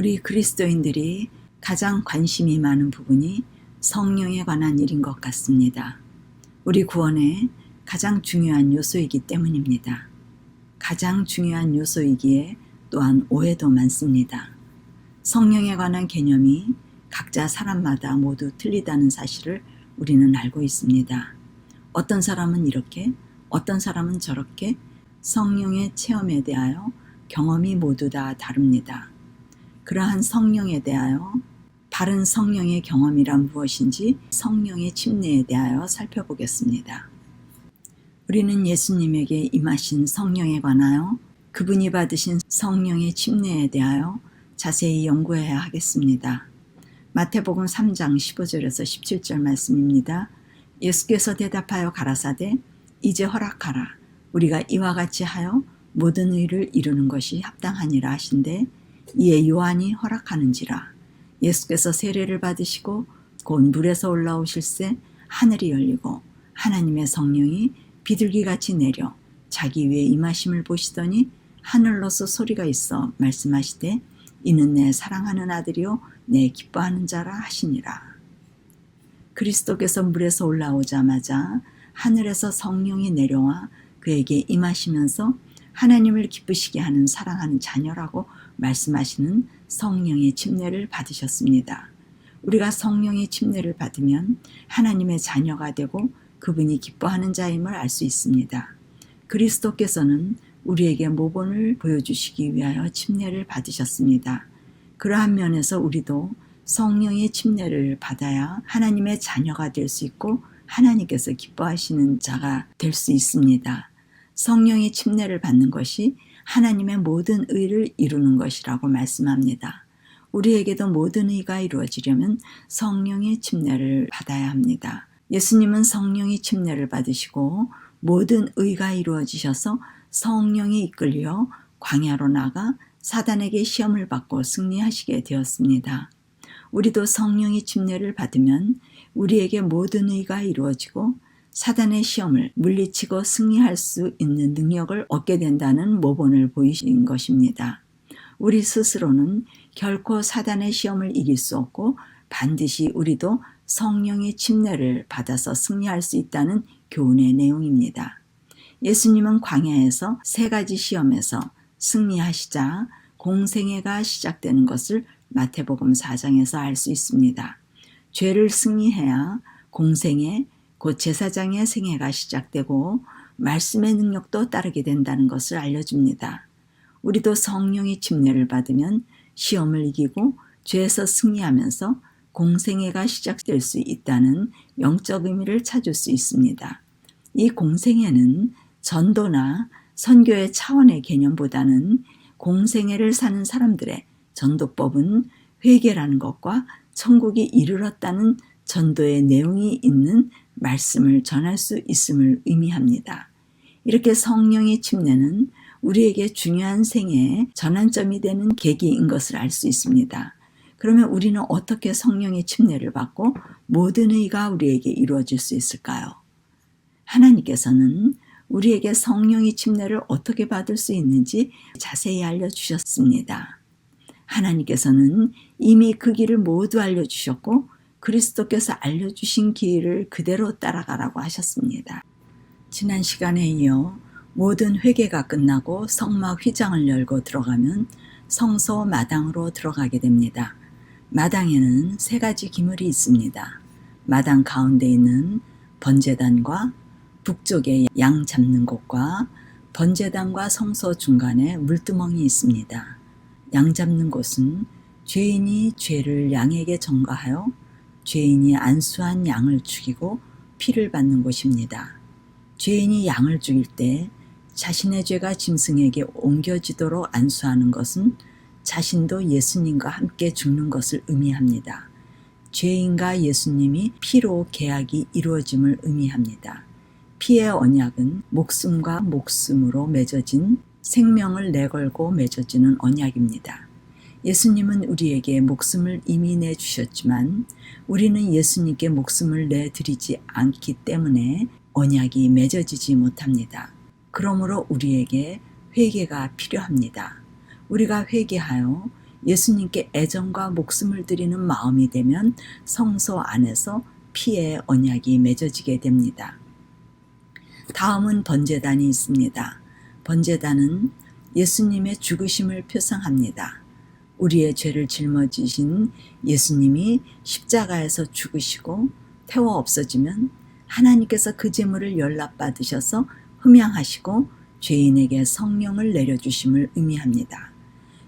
우리 그리스도인들이 가장 관심이 많은 부분이 성령에 관한 일인 것 같습니다. 우리 구원의 가장 중요한 요소이기 때문입니다. 가장 중요한 요소이기에 또한 오해도 많습니다. 성령에 관한 개념이 각자 사람마다 모두 틀리다는 사실을 우리는 알고 있습니다. 어떤 사람은 이렇게, 어떤 사람은 저렇게 성령의 체험에 대하여 경험이 모두 다 다릅니다. 그러한 성령에 대하여 바른 성령의 경험이란 무엇인지 성령의 침례에 대하여 살펴보겠습니다. 우리는 예수님에게 임하신 성령에 관하여 그분이 받으신 성령의 침례에 대하여 자세히 연구해야 하겠습니다. 마태복음 3장 15절에서 17절 말씀입니다. 예수께서 대답하여 가라사대 이제 허락하라. 우리가 이와 같이 하여 모든 의를 이루는 것이 합당하니라 하신대 이에 요한이 허락하는지라. 예수께서 세례를 받으시고 곧 물에서 올라오실새 하늘이 열리고 하나님의 성령이 비둘기같이 내려 자기 위에 임하심을 보시더니 하늘로서 소리가 있어 말씀하시되 이는 내 사랑하는 아들이요 내 기뻐하는 자라 하시니라. 그리스도께서 물에서 올라오자마자 하늘에서 성령이 내려와 그에게 임하시면서 하나님을 기쁘시게 하는 사랑하는 자녀라고 말씀하시는 성령의 침례를 받으셨습니다. 우리가 성령의 침례를 받으면 하나님의 자녀가 되고 그분이 기뻐하는 자임을 알 수 있습니다. 그리스도께서는 우리에게 모본을 보여주시기 위하여 침례를 받으셨습니다. 그러한 면에서 우리도 성령의 침례를 받아야 하나님의 자녀가 될 수 있고 하나님께서 기뻐하시는 자가 될 수 있습니다. 성령의 침례를 받는 것이 하나님의 모든 의를 이루는 것이라고 말씀합니다. 우리에게도 모든 의가 이루어지려면 성령의 침례를 받아야 합니다. 예수님은 성령의 침례를 받으시고 모든 의가 이루어지셔서 성령이 이끌려 광야로 나가 사단에게 시험을 받고 승리하시게 되었습니다. 우리도 성령의 침례를 받으면 우리에게 모든 의가 이루어지고 사단의 시험을 물리치고 승리할 수 있는 능력을 얻게 된다는 모본을 보이신 것입니다. 우리 스스로는 결코 사단의 시험을 이길 수 없고 반드시 우리도 성령의 침례를 받아서 승리할 수 있다는 교훈의 내용입니다. 예수님은 광야에서 3가지 시험에서 승리하시자 공생애가 시작되는 것을 마태복음 4장에서 알 수 있습니다. 죄를 승리해야 공생애, 곧 제사장의 생애가 시작되고 말씀의 능력도 따르게 된다는 것을 알려줍니다. 우리도 성령의 침례를 받으면 시험을 이기고 죄에서 승리하면서 공생애가 시작될 수 있다는 영적 의미를 찾을 수 있습니다. 이 공생애는 전도나 선교의 차원의 개념보다는 공생애를 사는 사람들의 전도법은 회개라는 것과 천국이 이르렀다는 전도의 내용이 있는 말씀을 전할 수 있음을 의미합니다. 이렇게 성령의 침례는 우리에게 중요한 생애의 전환점이 되는 계기인 것을 알 수 있습니다. 그러면 우리는 어떻게 성령의 침례를 받고 모든 의가 우리에게 이루어질 수 있을까요? 하나님께서는 우리에게 성령의 침례를 어떻게 받을 수 있는지 자세히 알려주셨습니다. 하나님께서는 이미 그 길을 모두 알려주셨고 그리스도께서 알려주신 길을 그대로 따라가라고 하셨습니다. 지난 시간에 이어 모든 회개가 끝나고 성막 휘장을 열고 들어가면 성소 마당으로 들어가게 됩니다. 마당에는 3가지 기물이 있습니다. 마당 가운데 있는 번제단과 북쪽에 양 잡는 곳과 번제단과 성소 중간에 물두멍이 있습니다. 양 잡는 곳은 죄인이 죄를 양에게 전가하여 죄인이 안수한 양을 죽이고 피를 받는 곳입니다. 죄인이 양을 죽일 때 자신의 죄가 짐승에게 옮겨지도록 안수하는 것은 자신도 예수님과 함께 죽는 것을 의미합니다. 죄인과 예수님이 피로 계약이 이루어짐을 의미합니다. 피의 언약은 목숨과 목숨으로 맺어진 생명을 내걸고 맺어지는 언약입니다. 예수님은 우리에게 목숨을 이미 내주셨지만 우리는 예수님께 목숨을 내드리지 않기 때문에 언약이 맺어지지 못합니다. 그러므로 우리에게 회개가 필요합니다. 우리가 회개하여 예수님께 애정과 목숨을 드리는 마음이 되면 성소 안에서 피의 언약이 맺어지게 됩니다. 다음은 번제단이 있습니다. 번제단은 예수님의 죽으심을 표상합니다. 우리의 죄를 짊어지신 예수님이 십자가에서 죽으시고 태워 없어지면 하나님께서 그 제물을 연락받으셔서 흠양하시고 죄인에게 성령을 내려주심을 의미합니다.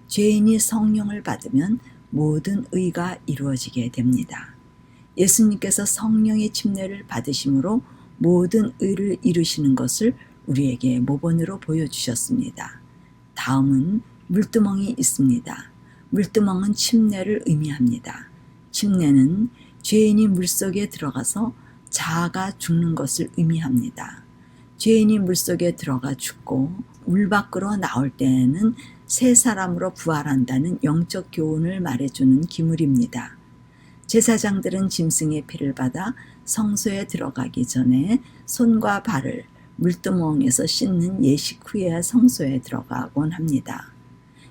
죄인이 성령을 받으면 모든 의가 이루어지게 됩니다. 예수님께서 성령의 침례를 받으심으로 모든 의를 이루시는 것을 우리에게 모본으로 보여주셨습니다. 다음은 물두멍이 있습니다. 물두멍은 침례를 의미합니다. 침례는 죄인이 물속에 들어가서 자아가 죽는 것을 의미합니다. 죄인이 물속에 들어가 죽고 물 밖으로 나올 때에는 새 사람으로 부활한다는 영적 교훈을 말해주는 기물입니다. 제사장들은 짐승의 피를 받아 성소에 들어가기 전에 손과 발을 물두멍에서 씻는 예식 후에 성소에 들어가곤 합니다.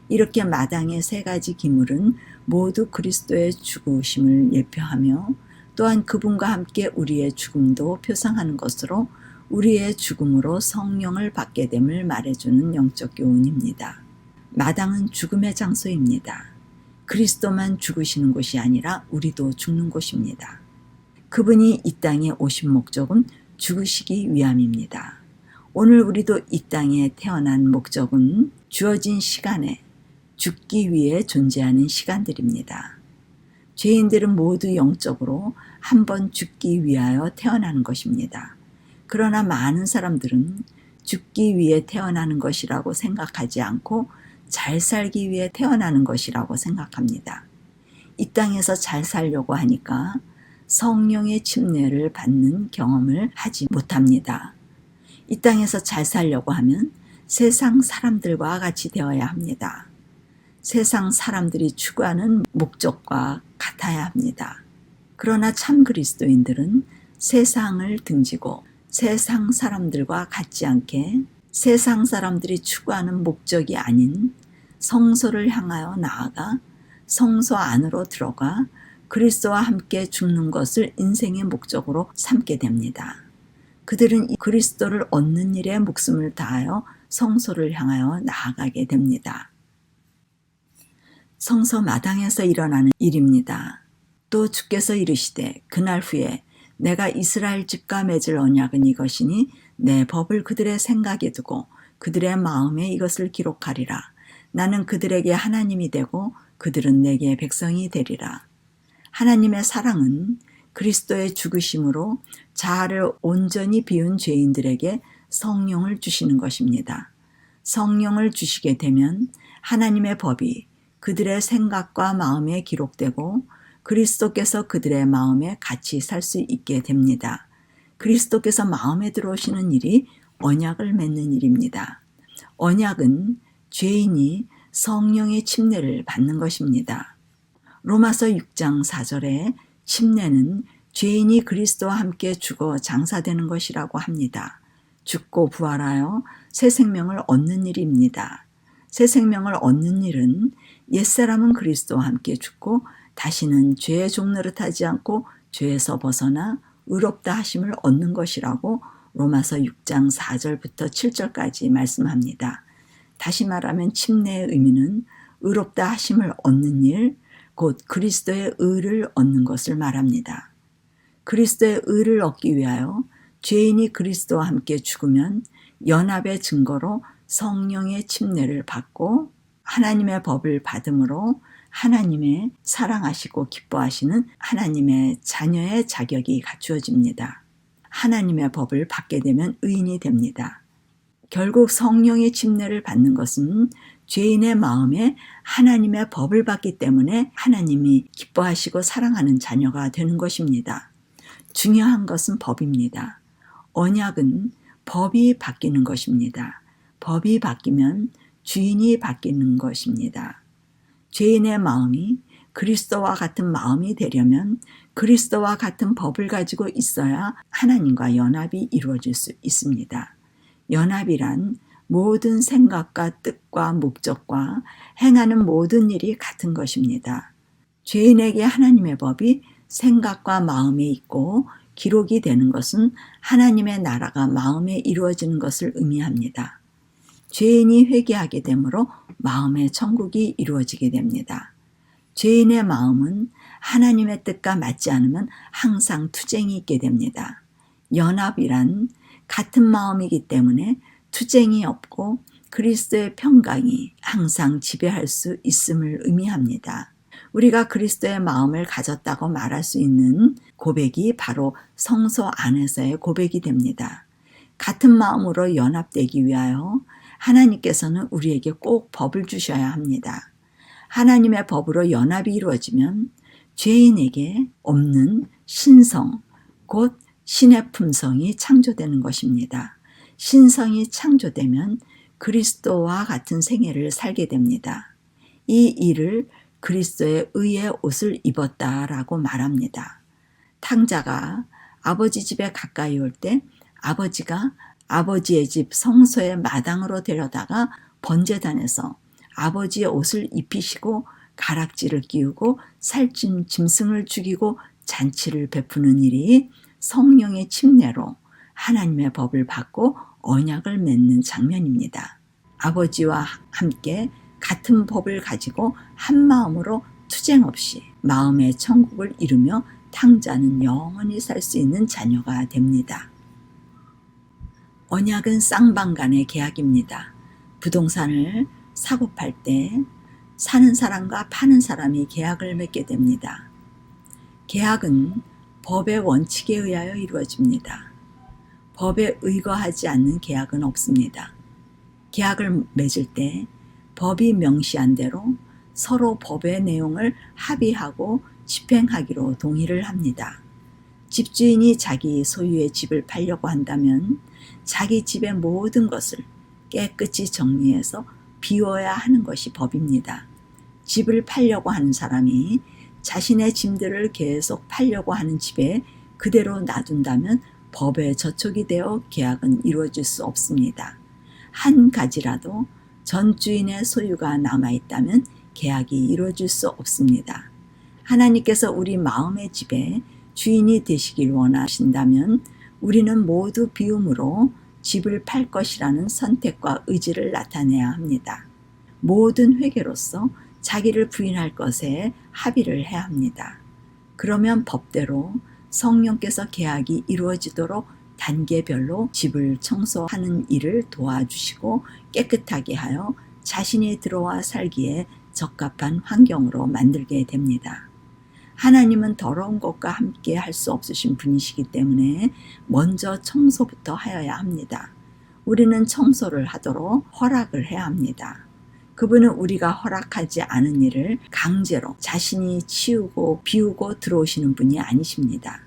이렇게 마당의 세 가지 기물은 모두 그리스도의 죽으심을 예표하며 또한 그분과 함께 우리의 죽음도 표상하는 것으로 우리의 죽음으로 성령을 받게 됨을 말해주는 영적 교훈입니다. 마당은 죽음의 장소입니다. 그리스도만 죽으시는 곳이 아니라 우리도 죽는 곳입니다. 그분이 이 땅에 오신 목적은 죽으시기 위함입니다. 오늘 우리도 이 땅에 태어난 목적은 주어진 시간에 죽기 위해 존재하는 시간들입니다. 죄인들은 모두 영적으로 한 번 죽기 위하여 태어나는 것입니다. 그러나 많은 사람들은 죽기 위해 태어나는 것이라고 생각하지 않고 잘 살기 위해 태어나는 것이라고 생각합니다. 이 땅에서 잘 살려고 하니까 성령의 침례를 받는 경험을 하지 못합니다. 이 땅에서 잘 살려고 하면 세상 사람들과 같이 되어야 합니다. 세상 사람들이 추구하는 목적과 같아야 합니다. 그러나 참 그리스도인들은 세상을 등지고 세상 사람들과 같지 않게 세상 사람들이 추구하는 목적이 아닌 성소를 향하여 나아가 성소 안으로 들어가 그리스도와 함께 죽는 것을 인생의 목적으로 삼게 됩니다. 그들은 이 그리스도를 얻는 일에 목숨을 다하여 성소를 향하여 나아가게 됩니다. 성소 마당에서 일어나는 일입니다. 또 주께서 이르시되 그날 후에 내가 이스라엘 집과 맺을 언약은 이것이니 내 법을 그들의 생각에 두고 그들의 마음에 이것을 기록하리라. 나는 그들에게 하나님이 되고 그들은 내게 백성이 되리라. 하나님의 사랑은 그리스도의 죽으심으로 자아를 온전히 비운 죄인들에게 성령을 주시는 것입니다. 성령을 주시게 되면 하나님의 법이 그들의 생각과 마음에 기록되고 그리스도께서 그들의 마음에 같이 살 수 있게 됩니다. 그리스도께서 마음에 들어오시는 일이 언약을 맺는 일입니다. 언약은 죄인이 성령의 침례를 받는 것입니다. 로마서 6장 4절에 침례는 죄인이 그리스도와 함께 죽어 장사되는 것이라고 합니다. 죽고 부활하여 새 생명을 얻는 일입니다. 새 생명을 얻는 일은 옛사람은 그리스도와 함께 죽고 다시는 죄의 종노릇하지 않고 죄에서 벗어나 의롭다 하심을 얻는 것이라고 로마서 6장 4절부터 7절까지 말씀합니다. 다시 말하면 침례의 의미는 의롭다 하심을 얻는 일, 곧 그리스도의 의를 얻는 것을 말합니다. 그리스도의 의를 얻기 위하여 죄인이 그리스도와 함께 죽으면 연합의 증거로 성령의 침례를 받고 하나님의 법을 받음으로 하나님의 사랑하시고 기뻐하시는 하나님의 자녀의 자격이 갖추어집니다. 하나님의 법을 받게 되면 의인이 됩니다. 결국 성령의 침례를 받는 것은 죄인의 마음에 하나님의 법을 받기 때문에 하나님이 기뻐하시고 사랑하는 자녀가 되는 것입니다. 중요한 것은 법입니다. 언약은 법이 바뀌는 것입니다. 법이 바뀌면 주인이 바뀌는 것입니다. 죄인의 마음이 그리스도와 같은 마음이 되려면 그리스도와 같은 법을 가지고 있어야 하나님과 연합이 이루어질 수 있습니다. 연합이란 모든 생각과 뜻과 목적과 행하는 모든 일이 같은 것입니다. 죄인에게 하나님의 법이 생각과 마음에 있고 기록이 되는 것은 하나님의 나라가 마음에 이루어지는 것을 의미합니다. 죄인이 회개하게 되므로 마음의 천국이 이루어지게 됩니다. 죄인의 마음은 하나님의 뜻과 맞지 않으면 항상 투쟁이 있게 됩니다. 연합이란 같은 마음이기 때문에 투쟁이 없고 그리스도의 평강이 항상 지배할 수 있음을 의미합니다. 우리가 그리스도의 마음을 가졌다고 말할 수 있는 고백이 바로 성소 안에서의 고백이 됩니다. 같은 마음으로 연합되기 위하여 하나님께서는 우리에게 꼭 법을 주셔야 합니다. 하나님의 법으로 연합이 이루어지면 죄인에게 없는 신성, 곧 신의 품성이 창조되는 것입니다. 신성이 창조되면 그리스도와 같은 생애를 살게 됩니다. 이 일을 그리스도의 의의 옷을 입었다라고 말합니다. 탕자가 아버지 집에 가까이 올 때 아버지가 아버지의 집 성소의 마당으로 데려다가 번제단에서 아버지의 옷을 입히시고 가락지를 끼우고 살찐 짐승을 죽이고 잔치를 베푸는 일이 성령의 침례로 하나님의 법을 받고 언약을 맺는 장면입니다. 아버지와 함께 같은 법을 가지고 한 마음으로 투쟁 없이 마음의 천국을 이루며 탕자는 영원히 살 수 있는 자녀가 됩니다. 언약은 쌍방 간의 계약입니다. 부동산을 사고 팔 때 사는 사람과 파는 사람이 계약을 맺게 됩니다. 계약은 법의 원칙에 의하여 이루어집니다. 법에 의거하지 않는 계약은 없습니다. 계약을 맺을 때 법이 명시한 대로 서로 법의 내용을 합의하고 집행하기로 동의를 합니다. 집주인이 자기 소유의 집을 팔려고 한다면 자기 집의 모든 것을 깨끗이 정리해서 비워야 하는 것이 법입니다. 집을 팔려고 하는 사람이 자신의 짐들을 계속 팔려고 하는 집에 그대로 놔둔다면 법에 저촉이 되어 계약은 이루어질 수 없습니다. 한 가지라도 전 주인의 소유가 남아있다면 계약이 이루어질 수 없습니다. 하나님께서 우리 마음의 집에 주인이 되시길 원하신다면 우리는 모두 비움으로 집을 팔 것이라는 선택과 의지를 나타내야 합니다. 모든 회개로서 자기를 부인할 것에 합의를 해야 합니다. 그러면 법대로 성령께서 계약이 이루어지도록 단계별로 집을 청소하는 일을 도와주시고 깨끗하게 하여 자신이 들어와 살기에 적합한 환경으로 만들게 됩니다. 하나님은 더러운 것과 함께 할 수 없으신 분이시기 때문에 먼저 청소부터 하여야 합니다. 우리는 청소를 하도록 허락을 해야 합니다. 그분은 우리가 허락하지 않은 일을 강제로 자신이 치우고 비우고 들어오시는 분이 아니십니다.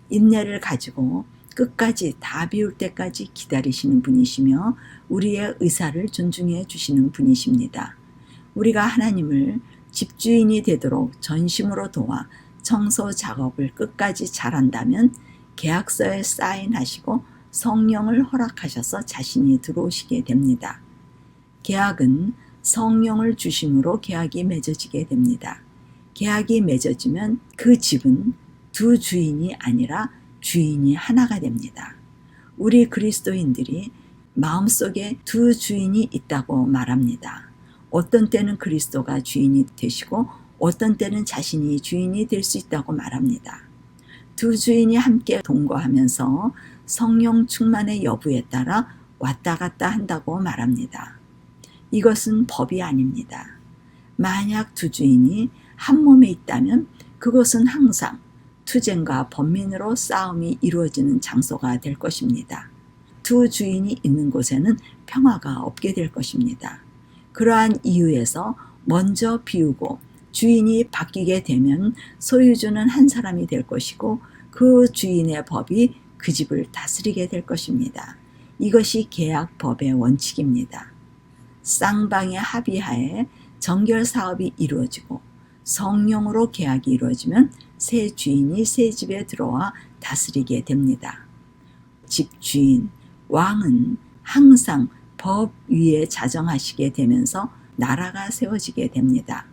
인내를 가지고 끝까지 다 비울 때까지 기다리시는 분이시며 우리의 의사를 존중해 주시는 분이십니다. 우리가 하나님을 집주인이 되도록 전심으로 도와 청소 작업을 끝까지 잘한다면 계약서에 사인하시고 성령을 허락하셔서 자신이 들어오시게 됩니다. 계약은 성령을 주심으로 계약이 맺어지게 됩니다. 계약이 맺어지면 그 집은 두 주인이 아니라 주인이 하나가 됩니다. 우리 그리스도인들이 마음속에 두 주인이 있다고 말합니다. 어떤 때는 그리스도가 주인이 되시고 어떤 때는 자신이 주인이 될 수 있다고 말합니다. 두 주인이 함께 동거하면서 성령 충만의 여부에 따라 왔다 갔다 한다고 말합니다. 이것은 법이 아닙니다. 만약 두 주인이 한 몸에 있다면 그것은 항상 투쟁과 번민으로 싸움이 이루어지는 장소가 될 것입니다. 두 주인이 있는 곳에는 평화가 없게 될 것입니다. 그러한 이유에서 먼저 비우고 주인이 바뀌게 되면 소유주는 한 사람이 될 것이고 그 주인의 법이 그 집을 다스리게 될 것입니다. 이것이 계약법의 원칙입니다. 쌍방의 합의하에 정결 사업이 이루어지고 성령으로 계약이 이루어지면 새 주인이 새 집에 들어와 다스리게 됩니다. 집주인, 왕은 항상 법 위에 자정하시게 되면서 나라가 세워지게 됩니다.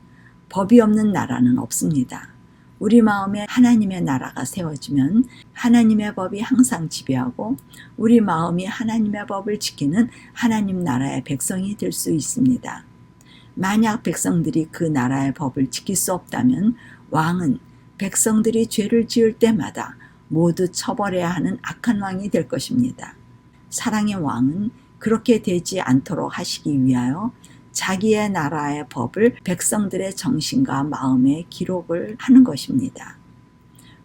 법이 없는 나라는 없습니다. 우리 마음에 하나님의 나라가 세워지면 하나님의 법이 항상 지배하고 우리 마음이 하나님의 법을 지키는 하나님 나라의 백성이 될 수 있습니다. 만약 백성들이 그 나라의 법을 지킬 수 없다면 왕은 백성들이 죄를 지을 때마다 모두 처벌해야 하는 악한 왕이 될 것입니다. 사랑의 왕은 그렇게 되지 않도록 하시기 위하여 자기의 나라의 법을 백성들의 정신과 마음에 기록을 하는 것입니다.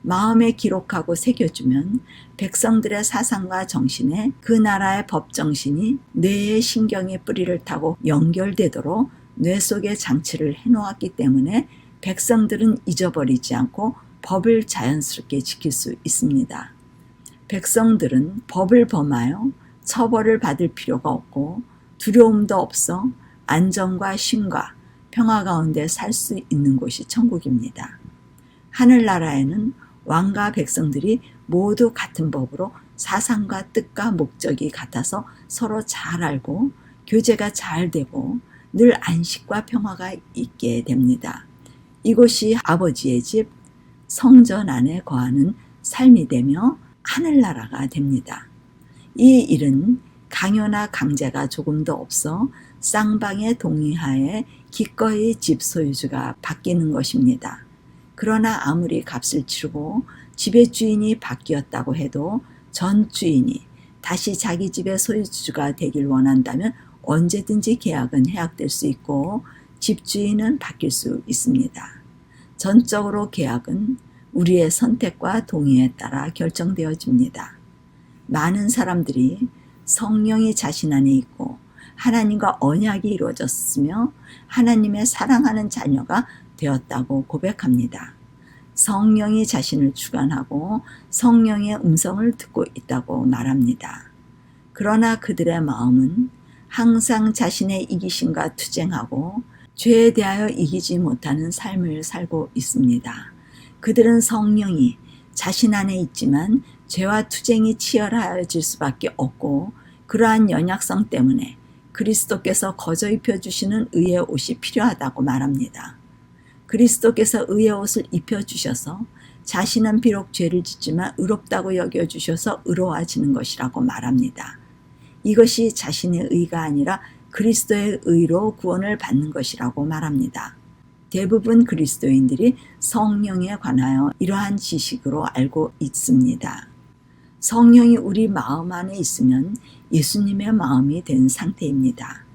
마음에 기록하고 새겨주면 백성들의 사상과 정신에 그 나라의 법 정신이 뇌의 신경의 뿌리를 타고 연결되도록 뇌 속에 장치를 해놓았기 때문에 백성들은 잊어버리지 않고 법을 자연스럽게 지킬 수 있습니다. 백성들은 법을 범하여 처벌을 받을 필요가 없고 두려움도 없어 안정과 쉼과 평화 가운데 살 수 있는 곳이 천국입니다. 하늘나라에는 왕과 백성들이 모두 같은 법으로 사상과 뜻과 목적이 같아서 서로 잘 알고 교제가 잘 되고 늘 안식과 평화가 있게 됩니다. 이곳이 아버지의 집, 성전 안에 거하는 삶이 되며 하늘나라가 됩니다. 이 일은 강요나 강제가 조금도 없어 쌍방의 동의하에 기꺼이 집 소유주가 바뀌는 것입니다. 그러나 아무리 값을 치르고 집의 주인이 바뀌었다고 해도 전 주인이 다시 자기 집의 소유주가 되길 원한다면 언제든지 계약은 해약될 수 있고 집주인은 바뀔 수 있습니다. 전적으로 계약은 우리의 선택과 동의에 따라 결정되어집니다. 많은 사람들이 성령이 자신 안에 있고 하나님과 언약이 이루어졌으며 하나님의 사랑하는 자녀가 되었다고 고백합니다. 성령이 자신을 주관하고 성령의 음성을 듣고 있다고 말합니다. 그러나 그들의 마음은 항상 자신의 이기심과 투쟁하고 죄에 대하여 이기지 못하는 삶을 살고 있습니다. 그들은 성령이 자신 안에 있지만 죄와 투쟁이 치열해질 수밖에 없고 그러한 연약성 때문에 그리스도께서 거저 입혀주시는 의의 옷이 필요하다고 말합니다. 그리스도께서 의의 옷을 입혀주셔서 자신은 비록 죄를 짓지만 의롭다고 여겨주셔서 의로워지는 것이라고 말합니다. 이것이 자신의 의가 아니라 그리스도의 의로 구원을 받는 것이라고 말합니다. 대부분 그리스도인들이 성령에 관하여 이러한 지식으로 알고 있습니다. 성령이 우리 마음 안에 있으면 예수님의 마음이 된 상태입니다.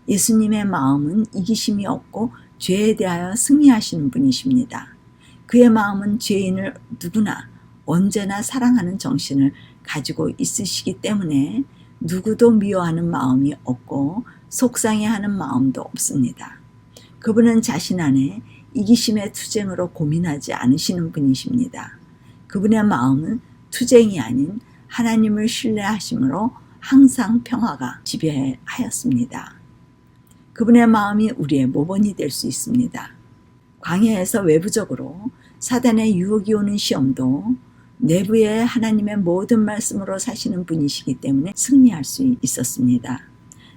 예수님의 마음은 이기심이 없고 죄에 대하여 승리하시는 분이십니다. 그의 마음은 죄인을 누구나 언제나 사랑하는 정신을 가지고 있으시기 때문에 누구도 미워하는 마음이 없고 속상해하는 마음도 없습니다. 그분은 자신 안에 이기심의 투쟁으로 고민하지 않으시는 분이십니다. 그분의 마음은 투쟁이 아닌 하나님을 신뢰하심으로 항상 평화가 지배하였습니다. 그분의 마음이 우리의 모본이 될 수 있습니다. 광야에서 외부적으로 사단의 유혹이 오는 시험도 내부에 하나님의 모든 말씀으로 사시는 분이시기 때문에 승리할 수 있었습니다.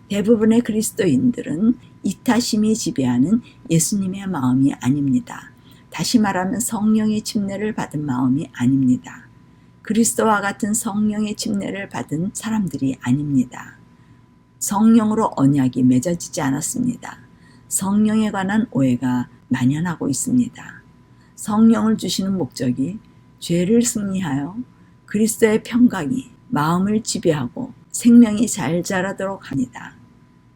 대부분의 그리스도인들은 이타심이 지배하는 예수님의 마음이 아닙니다. 다시 말하면 성령의 침례를 받은 마음이 아닙니다. 그리스도와 같은 성령의 침례를 받은 사람들이 아닙니다. 성령으로 언약이 맺어지지 않았습니다. 성령에 관한 오해가 만연하고 있습니다. 성령을 주시는 목적이 죄를 승리하여 그리스도의 평강이 마음을 지배하고 생명이 잘 자라도록 합니다.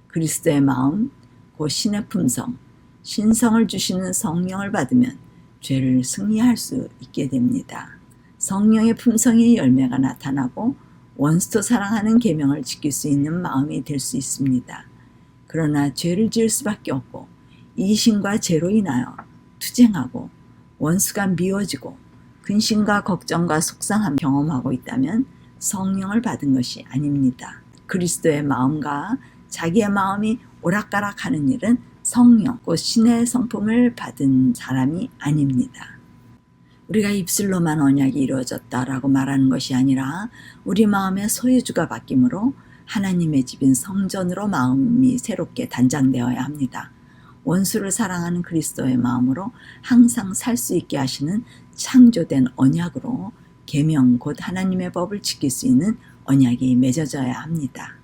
그리스도의 마음, 곧 신의 품성, 신성을 주시는 성령을 받으면 죄를 승리할 수 있게 됩니다. 성령의 품성의 열매가 나타나고 원수도 사랑하는 계명을 지킬 수 있는 마음이 될 수 있습니다. 그러나 죄를 지을 수밖에 없고 이기심과 죄로 인하여 투쟁하고 원수가 미워지고 근심과 걱정과 속상함을 경험하고 있다면 성령을 받은 것이 아닙니다. 그리스도의 마음과 자기의 마음이 오락가락하는 일은 성령, 곧 신의 성품을 받은 사람이 아닙니다. 우리가 입술로만 언약이 이루어졌다라고 말하는 것이 아니라 우리 마음의 소유주가 바뀜으로 하나님의 집인 성전으로 마음이 새롭게 단장되어야 합니다. 원수를 사랑하는 그리스도의 마음으로 항상 살 수 있게 하시는 창조된 언약으로 계명 곧 하나님의 법을 지킬 수 있는 언약이 맺어져야 합니다.